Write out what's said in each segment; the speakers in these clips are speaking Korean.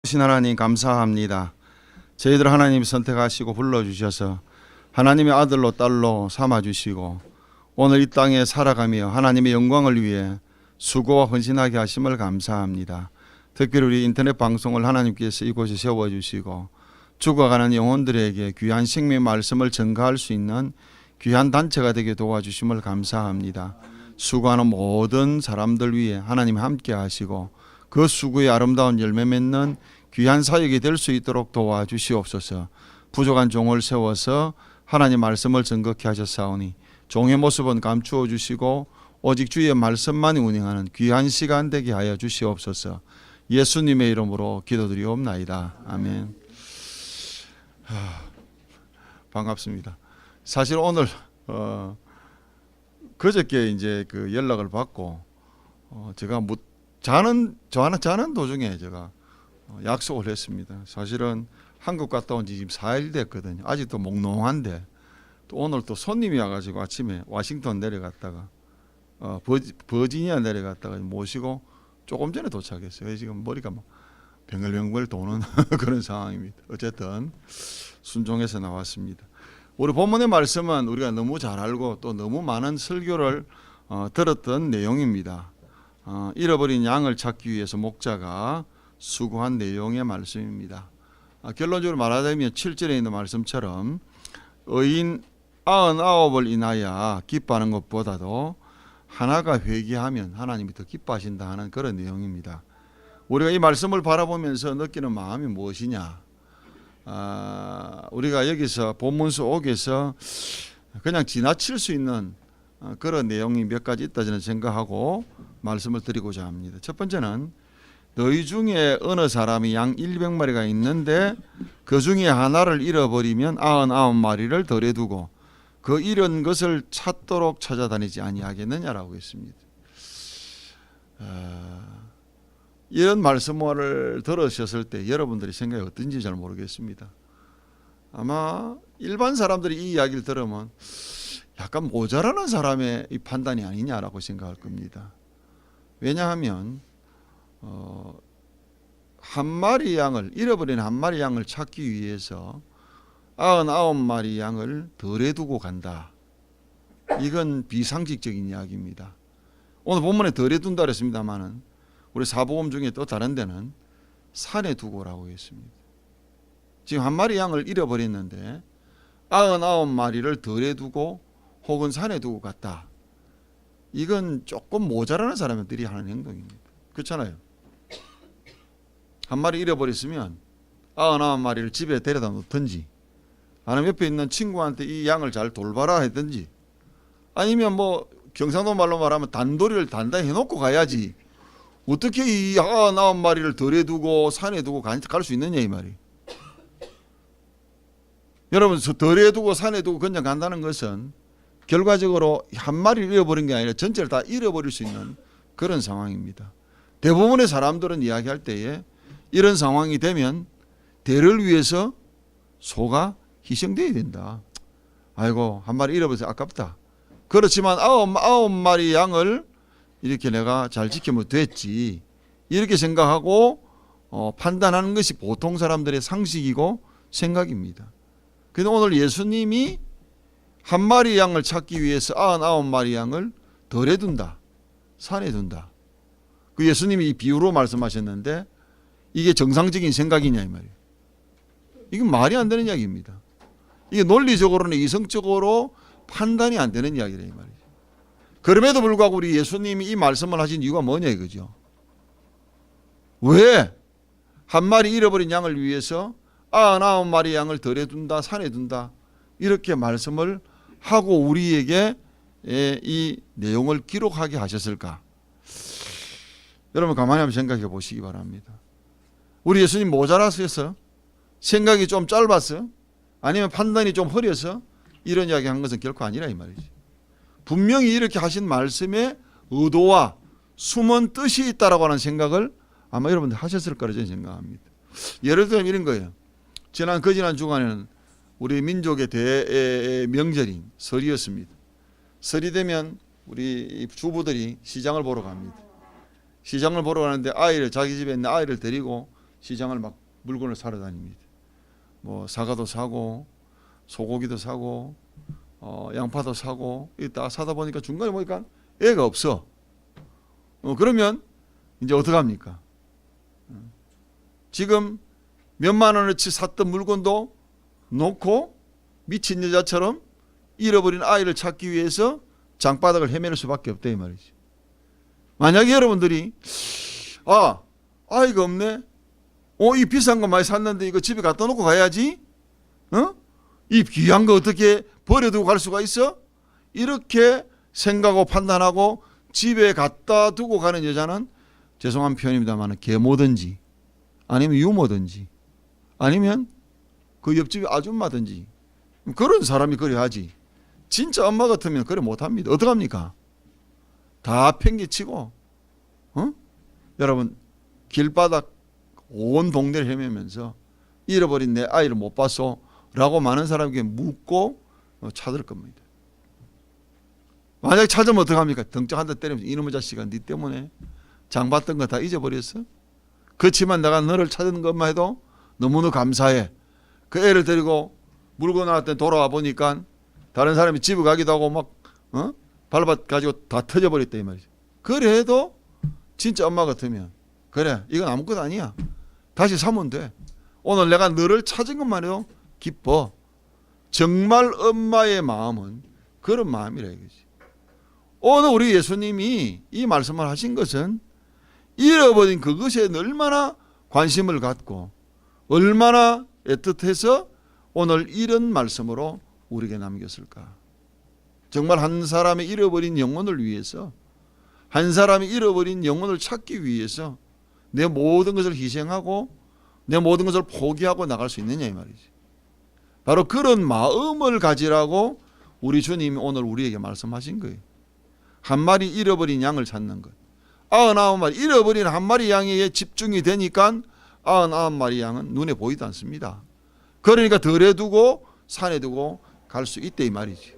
신 하나님 감사합니다. 저희들 하나님이 선택하시고 불러주셔서 하나님의 아들로 딸로 삼아주시고 오늘 이 땅에 살아가며 하나님의 영광을 위해 수고와 헌신하게 하심을 감사합니다. 특별히 우리 인터넷 방송을 하나님께서 이곳에 세워주시고 죽어가는 영혼들에게 귀한 생명의 말씀을 전가할 수 있는 귀한 단체가 되게 도와주심을 감사합니다. 수고하는 모든 사람들 위해 하나님 함께 하시고 그 수고의 아름다운 열매 맺는 귀한 사역이 될 수 있도록 도와주시옵소서. 부족한 종을 세워서 하나님 말씀을 정확히 하셨사오니 종의 모습은 감추어 주시고 오직 주의 말씀만이 운행하는 귀한 시간 되게 하여 주시옵소서. 예수님의 이름으로 기도드리옵나이다. 아멘. 반갑습니다. 사실 오늘 그저께 이제 그 연락을 받고 제가 자는 도중에 제가 약속을 했습니다. 사실은 한국 갔다 온 지 지금 4일 됐거든요. 아직도 몽롱한데 또 오늘 또 손님이 와가지고 아침에 워싱턴 내려갔다가 버지니아 내려갔다가 모시고 조금 전에 도착했어요. 지금 머리가 막 뱅글뱅글 도는 그런 상황입니다. 어쨌든 순종해서 나왔습니다. 우리 본문의 말씀은 우리가 너무 잘 알고 또 너무 많은 설교를 들었던 내용입니다. 잃어버린 양을 찾기 위해서 목자가 수고한 내용의 말씀입니다. 결론적으로 말하자면 7절에 있는 말씀처럼 의인 99을 인하여 기뻐하는 것보다도 하나가 회개하면 하나님이 더 기뻐하신다 하는 그런 내용입니다. 우리가 이 말씀을 바라보면서 느끼는 마음이 무엇이냐? 우리가 여기서 본문 속에서 그냥 지나칠 수 있는 그런 내용이 몇 가지 있다 저는 생각하고 말씀을 드리고자 합니다. 첫 번째는 너희 중에 어느 사람이 양 100마리가 있는데 그 중에 하나를 잃어버리면 99마리를 덜에 두고 그 잃은 것을 찾도록 찾아다니지 아니하겠느냐라고 했습니다. 이런 말씀을 들으셨을 때 여러분들의 생각이 어떤지 잘 모르겠습니다. 아마 일반 사람들이 이 이야기를 들으면 약간 모자라는 사람의 이 판단이 아니냐라고 생각할 겁니다. 왜냐하면 한 마리 양을 잃어버린 한 마리 양을 찾기 위해서 99마리 양을 덜에 두고 간다. 이건 비상식적인 이야기입니다. 오늘 본문에 덜에 둔다 그랬습니다만은 우리 사복음 중에 또 다른 데는 산에 두고라고 했습니다. 지금 한 마리 양을 잃어버렸는데 99마리를 덜에 두고 혹은 산에 두고 갔다. 이건 조금 모자라는 사람들이 하는 행동입니다. 그렇잖아요. 한 마리 잃어버렸으면 99마리를 집에 데려다 놓든지 아니면 옆에 있는 친구한테 이 양을 잘 돌봐라 했든지 아니면 뭐 경상도 말로 말하면 단도리를 단단히 해놓고 가야지 어떻게 이 99마리를 덜에 두고 산에 두고 갈 수 있느냐 이 말이. 여러분 덜에 두고 산에 두고 그냥 간다는 것은 결과적으로 한 마리를 잃어버린 게 아니라 전체를 다 잃어버릴 수 있는 그런 상황입니다. 대부분의 사람들은 이야기할 때에 이런 상황이 되면 대를 위해서 소가 희생되어야 된다. 아이고 한 마리 잃어버려서 아깝다. 그렇지만 99마리 양을 이렇게 내가 잘 지키면 됐지 이렇게 생각하고 판단하는 것이 보통 사람들의 상식이고 생각입니다. 그런데 오늘 예수님이 한 마리 양을 찾기 위해서 99마리 양을 덜에 둔다. 산에 둔다. 그 예수님이 이 비유로 말씀하셨는데 이게 정상적인 생각이냐 이 말이에요. 이건 말이 안 되는 이야기입니다. 이게 논리적으로는 이성적으로 판단이 안 되는 이야기다 이 말이에요. 그럼에도 불구하고 우리 예수님이 이 말씀을 하신 이유가 뭐냐 이거죠. 왜 한 마리 잃어버린 양을 위해서 99마리 양을 덜에 둔다 산에 둔다 이렇게 말씀을 하고 우리에게 이 내용을 기록하게 하셨을까? 여러분 가만히 한번 생각해 보시기 바랍니다. 우리 예수님 모자라서 생각이 좀 짧아서 아니면 판단이 좀 흐려서 이런 이야기 한 것은 결코 아니라 이 말이지. 분명히 이렇게 하신 말씀에 의도와 숨은 뜻이 있다라고 하는 생각을 아마 여러분들 하셨을 거라 저는 생각합니다. 예를 들면 이런 거예요. 그지난 주간에는 우리 민족의 대명절인 설이었습니다. 설이 되면 우리 주부들이 시장을 보러 갑니다. 시장을 보러 가는데 자기 집에 있는 아이를 데리고 시장을 막 물건을 사러 다닙니다. 뭐 사과도 사고 소고기도 사고 양파도 사고 이다 사다 보니까 중간에 보니까 애가 없어. 그러면 이제 어떡합니까? 지금 몇만 원어치 샀던 물건도 놓고 미친 여자처럼 잃어버린 아이를 찾기 위해서 장바닥을 헤매는 수밖에 없다 이 말이지. 만약에 여러분들이 아이가 없네. 이 비싼 거 많이 샀는데 이거 집에 갖다 놓고 가야지. 이 귀한 거 어떻게 버려두고 갈 수가 있어? 이렇게 생각하고 판단하고 집에 갖다 두고 가는 여자는 죄송한 표현입니다만 계모든지 아니면 유모든지 아니면 그 옆집 아줌마든지 그런 사람이 그래 하지. 진짜 엄마 같으면 그래 못합니다. 어떡합니까? 다 팽개치고 여러분 길바닥 온 동네를 헤매면서 잃어버린 내 아이를 못 봤어 라고 많은 사람에게 묻고 찾을 겁니다. 만약에 찾으면 어떡합니까? 덩짝 한 대 때리면서 이놈의 자식아 네 때문에 장 봤던 거 다 잊어버렸어? 그렇지만 내가 너를 찾은 것만 해도 너무너무 감사해. 그 애를 데리고 물건 나왔더니 돌아와 보니까 다른 사람이 집에 가기도 하고 막 발밭 가지고 다 터져버렸다 이 말이죠. 그래도 진짜 엄마 같으면 그래 이건 아무것도 아니야. 다시 사면 돼. 오늘 내가 너를 찾은 것만 해도 기뻐. 정말 엄마의 마음은 그런 마음이라 이거지. 오늘 우리 예수님이 이 말씀을 하신 것은 잃어버린 그것에 얼마나 관심을 갖고 얼마나 애틋해서 오늘 이런 말씀으로 우리에게 남겼을까. 정말 한 사람의 잃어버린 영혼을 위해서 한 사람이 잃어버린 영혼을 찾기 위해서 내 모든 것을 희생하고 내 모든 것을 포기하고 나갈 수 있느냐 이 말이지. 바로 그런 마음을 가지라고 우리 주님이 오늘 우리에게 말씀하신 거예요. 한 마리 잃어버린 양을 찾는 것. 99마리 잃어버린 한 마리 양에 집중이 되니까 99마리 양은 눈에 보이지 않습니다. 그러니까 덜에 두고 산에 두고 갈 수 있대 이 말이지.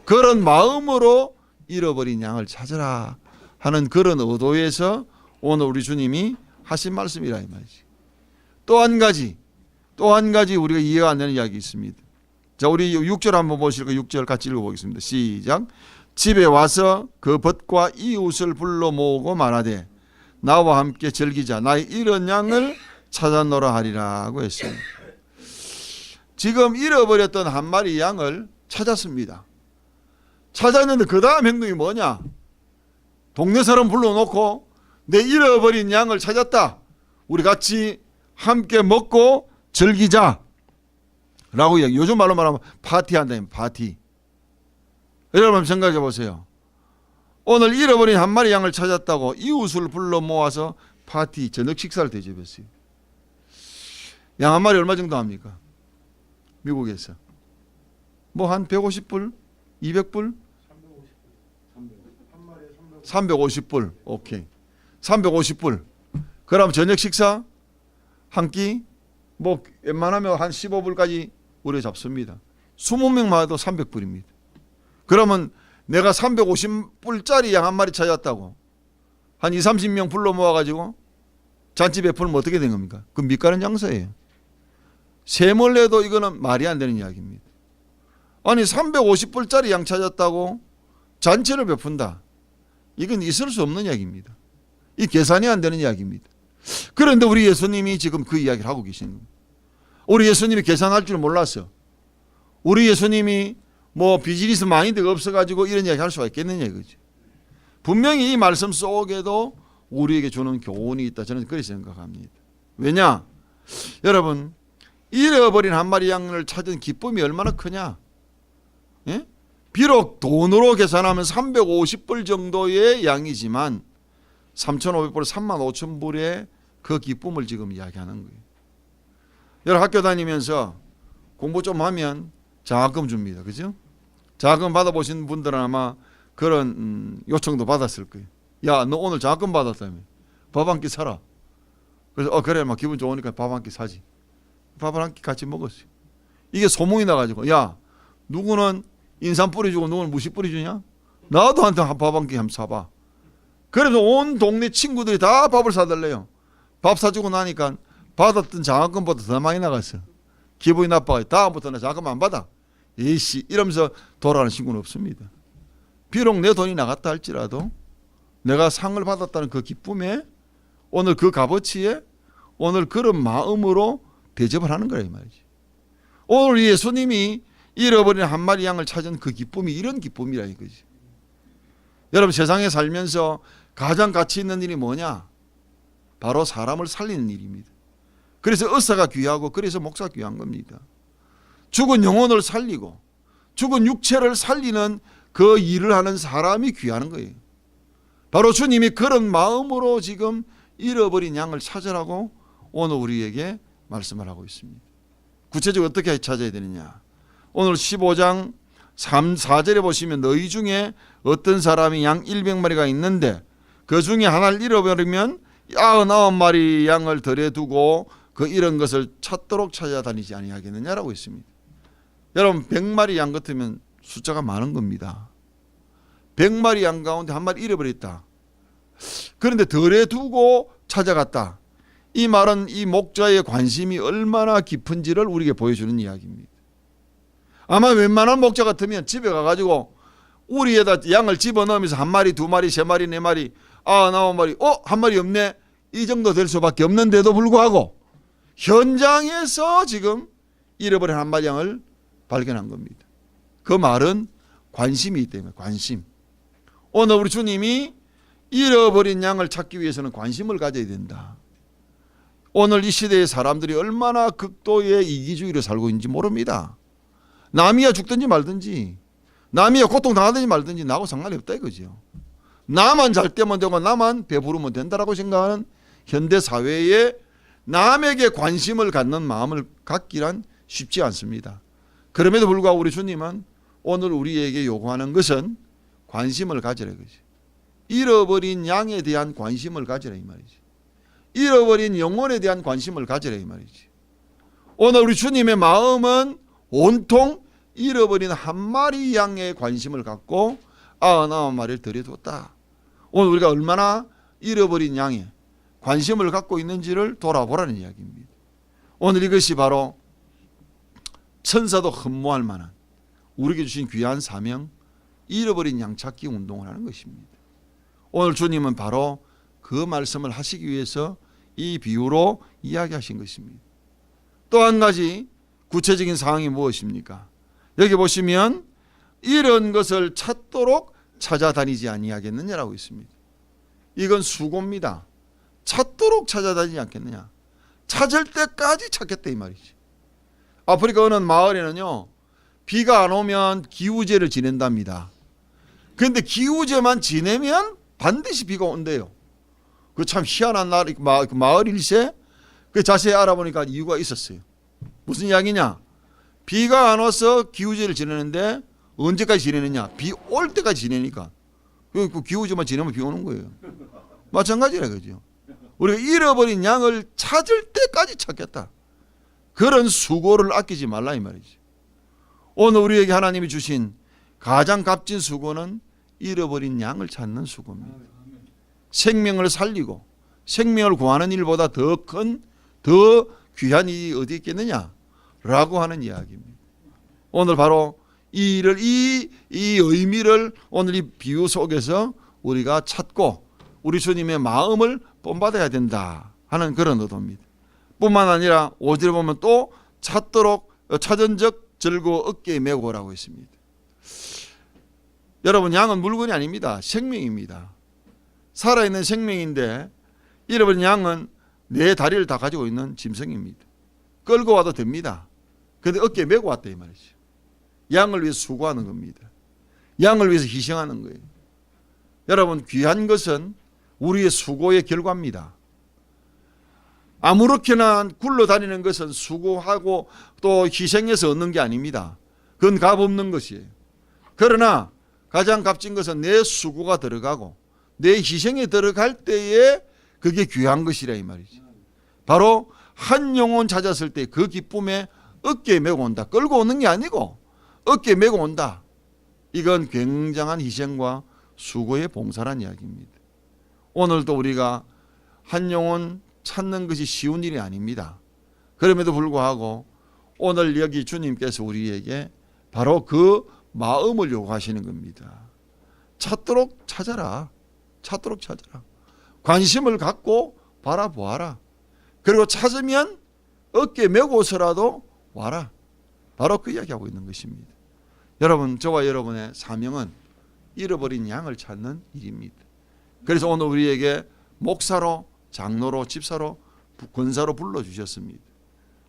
그런 마음으로 잃어버린 양을 찾으라 하는 그런 의도에서 오늘 우리 주님이 하신 말씀이라 이 말이지. 또 한 가지 우리가 이해가 안 되는 이야기 있습니다. 자, 우리 6절 한번 보실까? 6절 같이 읽어보겠습니다. 시작. 집에 와서 그 벗과 이웃을 불러 모으고 말하되 나와 함께 즐기자. 나의 잃은 양을 찾아노라 하리라고 했습니다. 지금 잃어버렸던 한 마리 양을 찾았습니다. 찾았는데 그 다음 행동이 뭐냐? 동네 사람 불러놓고 내 잃어버린 양을 찾았다. 우리 같이 함께 먹고 즐기자 라고 이야기. 요즘 말로 말하면 파티한다. 파티. 여러분 생각해 보세요. 오늘 잃어버린 한 마리 양을 찾았다고 이웃을 불러 모아서 파티 저녁 식사를 대접했어요. 양 한 마리 얼마 정도 합니까? 미국에서 뭐 한 150불? 200불? 350불. 오케이. 350불. 그럼 저녁 식사 한 끼 뭐 웬만하면 한 15불까지 우리가 잡습니다. 20명만 해도 300불입니다. 그러면 내가 350불짜리 양 한 마리 찾았다고 한 20, 30명 불러 모아가지고 잔치 베풀면 어떻게 된 겁니까? 그 밑가는 장사예요. 셈을 내도 이거는 말이 안 되는 이야기입니다. 아니 350불짜리 양 찾았다고 잔치를 베푼다. 이건 있을 수 없는 이야기입니다. 이 계산이 안 되는 이야기입니다. 그런데 우리 예수님이 지금 그 이야기를 하고 계시는 겁니다. 우리 예수님이 계산할 줄 몰랐어. 우리 예수님이 뭐 비즈니스 마인드가 없어가지고 이런 이야기 할 수가 있겠느냐 이거지. 분명히 이 말씀 속에도 우리에게 주는 교훈이 있다. 저는 그렇게 생각합니다. 왜냐? 여러분 잃어버린 한 마리 양을 찾은 기쁨이 얼마나 크냐? 예? 비록 돈으로 계산하면 350불 정도의 양이지만 3,500불, 35,000불의 그 기쁨을 지금 이야기하는 거예요. 여러분 학교 다니면서 공부 좀 하면 장학금 줍니다. 그죠? 장학금 받아보신 분들은 아마 그런 요청도 받았을 거예요. 야, 너 오늘 장학금 받았다며. 밥 한 끼 사라. 그래서 그래 막 기분 좋으니까 밥 한 끼 사지. 밥을 한 끼 같이 먹었어요. 이게 소문이 나가지고 야, 누구는 인삼 뿌리 주고 누구는 무식 뿌리 주냐? 나도 한테 밥 한 끼 한번 사봐. 그래서 온 동네 친구들이 다 밥을 사달래요. 밥 사주고 나니까 받았던 장학금보다 더 많이 나갔어. 기분이 나빠요. 다음부터는 장학금 안 받아. 에이씨 이러면서 돌아가는 친구는 없습니다. 비록 내 돈이 나갔다 할지라도 내가 상을 받았다는 그 기쁨에 오늘 그 값어치에 오늘 그런 마음으로 대접을 하는 거라 이 말이지. 오늘 예수님이 잃어버린 한 마리 양을 찾은 그 기쁨이 이런 기쁨이라 이거지. 여러분 세상에 살면서 가장 가치 있는 일이 뭐냐? 바로 사람을 살리는 일입니다. 그래서 의사가 귀하고 그래서 목사가 귀한 겁니다. 죽은 영혼을 살리고 죽은 육체를 살리는 그 일을 하는 사람이 귀한 거예요. 바로 주님이 그런 마음으로 지금 잃어버린 양을 찾으라고 오늘 우리에게 말씀을 하고 있습니다. 구체적으로 어떻게 찾아야 되느냐? 오늘 15장 3, 4절에 보시면 너희 중에 어떤 사람이 양 100마리가 있는데 그 중에 하나를 잃어버리면 99마리 양을 들여두고 그 잃은 것을 찾도록 찾아다니지 아니하겠느냐라고 했습니다. 여러분 100마리 양 같으면 숫자가 많은 겁니다. 100마리 양 가운데 한 마리 잃어버렸다. 그런데 들여두고 찾아갔다. 이 말은 이 목자의 관심이 얼마나 깊은지를 우리에게 보여주는 이야기입니다. 아마 웬만한 목자 같으면 집에 가가지고 우리에다 양을 집어넣으면서 한 마리, 두 마리, 세 마리, 네 마리, 99마리, 한 마리 없네. 이 정도 될 수밖에 없는데도 불구하고 현장에서 지금 잃어버린 한 마리 양을 발견한 겁니다. 그 말은 관심이기 때문에 관심. 오늘 우리 주님이 잃어버린 양을 찾기 위해서는 관심을 가져야 된다. 오늘 이 시대의 사람들이 얼마나 극도의 이기주의로 살고 있는지 모릅니다. 남이야 죽든지 말든지 남이야 고통당하든지 말든지 나하고 상관이 없다 이거죠. 나만 잘 되면 되고 나만 배부르면 된다라고 생각하는 현대사회에 남에게 관심을 갖는 마음을 갖기란 쉽지 않습니다. 그럼에도 불구하고 우리 주님은 오늘 우리에게 요구하는 것은 관심을 가지라 이거지. 잃어버린 양에 대한 관심을 가지라 이 말이지. 잃어버린 영혼에 대한 관심을 가지라 이 말이지. 오늘 우리 주님의 마음은 온통 잃어버린 한 마리 양에 관심을 갖고 99마리를 들여뒀다. 오늘 우리가 얼마나 잃어버린 양에 관심을 갖고 있는지를 돌아보라는 이야기입니다. 오늘 이것이 바로 천사도 흠모할 만한 우리에게 주신 귀한 사명, 잃어버린 양 찾기 운동을 하는 것입니다. 오늘 주님은 바로 그 말씀을 하시기 위해서 이 비유로 이야기하신 것입니다. 또 한 가지 구체적인 상황이 무엇입니까? 여기 보시면 이런 것을 찾도록 찾아다니지 아니하겠느냐라고 있습니다. 이건 수고입니다. 찾도록 찾아다니지 않겠느냐. 찾을 때까지 찾겠다 이 말이지. 아프리카 어느 마을에는요 비가 안 오면 기우제를 지낸답니다. 그런데 기우제만 지내면 반드시 비가 온대요. 그 참 희한한 마을 일세. 그 자세히 알아보니까 이유가 있었어요. 무슨 이야기냐? 비가 안 와서 기우제를 지내는데 언제까지 지내느냐? 비 올 때까지 지내니까. 그 기우제만 지내면 비 오는 거예요. 마찬가지라 그죠. 우리가 잃어버린 양을 찾을 때까지 찾겠다. 그런 수고를 아끼지 말라 이 말이지. 오늘 우리에게 하나님이 주신 가장 값진 수고는 잃어버린 양을 찾는 수고입니다. 생명을 살리고 생명을 구하는 일보다 더 귀한 일이 어디 있겠느냐라고 하는 이야기입니다. 오늘 바로 이 의미를 오늘 이 비유 속에서 우리가 찾고 우리 주님의 마음을 본받아야 된다 하는 그런 의도입니다. 뿐만 아니라 5절에 보면 또 찾은 적 즐거워 어깨에 메고 오라고 했습니다. 여러분 양은 물건이 아닙니다. 생명입니다. 살아있는 생명인데 잃어버린 양은 네 다리를 다 가지고 있는 짐승입니다. 끌고 와도 됩니다. 그런데 어깨에 메고 왔다 이 말이죠. 양을 위해서 수고하는 겁니다. 양을 위해서 희생하는 거예요. 여러분 귀한 것은 우리의 수고의 결과입니다. 아무렇게나 굴러다니는 것은 수고하고 또 희생해서 얻는 게 아닙니다. 그건 값없는 것이에요. 그러나 가장 값진 것은 내 수고가 들어가고 내 희생에 들어갈 때에 그게 귀한 것이라 이 말이지. 바로 한 영혼 찾았을 때 그 기쁨에 어깨에 메고 온다. 끌고 오는 게 아니고 어깨에 메고 온다. 이건 굉장한 희생과 수고의 봉사란 이야기입니다. 오늘도 우리가 한 영혼 찾는 것이 쉬운 일이 아닙니다. 그럼에도 불구하고 오늘 여기 주님께서 우리에게 바로 그 마음을 요구하시는 겁니다. 찾도록 찾아라. 찾도록 찾아라. 관심을 갖고 바라보아라. 그리고 찾으면 어깨 메고서라도 와라. 바로 그 이야기하고 있는 것입니다. 여러분, 저와 여러분의 사명은 잃어버린 양을 찾는 일입니다. 그래서 오늘 우리에게 목사로, 장로로, 집사로, 권사로 불러주셨습니다.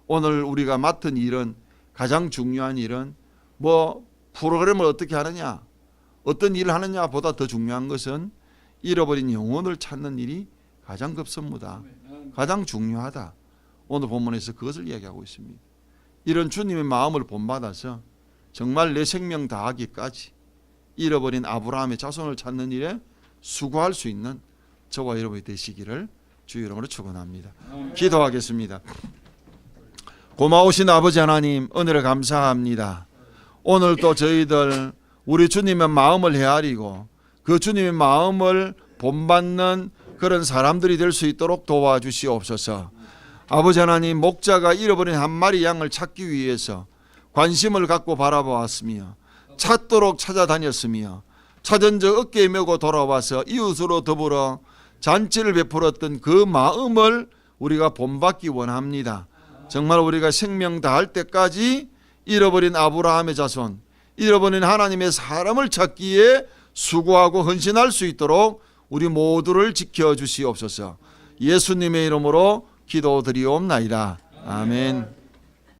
오늘 우리가 맡은 일은, 가장 중요한 일은 프로그램을 어떻게 하느냐, 어떤 일을 하느냐 보다 더 중요한 것은 잃어버린 영혼을 찾는 일이 가장 급선무다. 가장 중요하다. 오늘 본문에서 그것을 이야기하고 있습니다. 이런 주님의 마음을 본받아서 정말 내 생명 다하기까지 잃어버린 아브라함의 자손을 찾는 일에 수고할 수 있는 저와 여러분이 되시기를 주 이름으로 축원합니다. 기도하겠습니다. 고마우신 아버지 하나님, 은혜를 감사합니다. 오늘 또 저희들 우리 주님의 마음을 헤아리고 그 주님의 마음을 본받는 그런 사람들이 될 수 있도록 도와주시옵소서. 아버지 하나님, 목자가 잃어버린 한 마리 양을 찾기 위해서 관심을 갖고 바라보았으며 찾도록 찾아다녔으며 찾은 적 어깨에 메고 돌아와서 이웃으로 더불어 잔치를 베풀었던 그 마음을 우리가 본받기 원합니다. 정말 우리가 생명 다할 때까지 잃어버린 아브라함의 자손, 잃어버린 하나님의 사람을 찾기에 수고하고 헌신할 수 있도록 우리 모두를 지켜주시옵소서. 예수님의 이름으로 기도드리옵나이다. 아멘.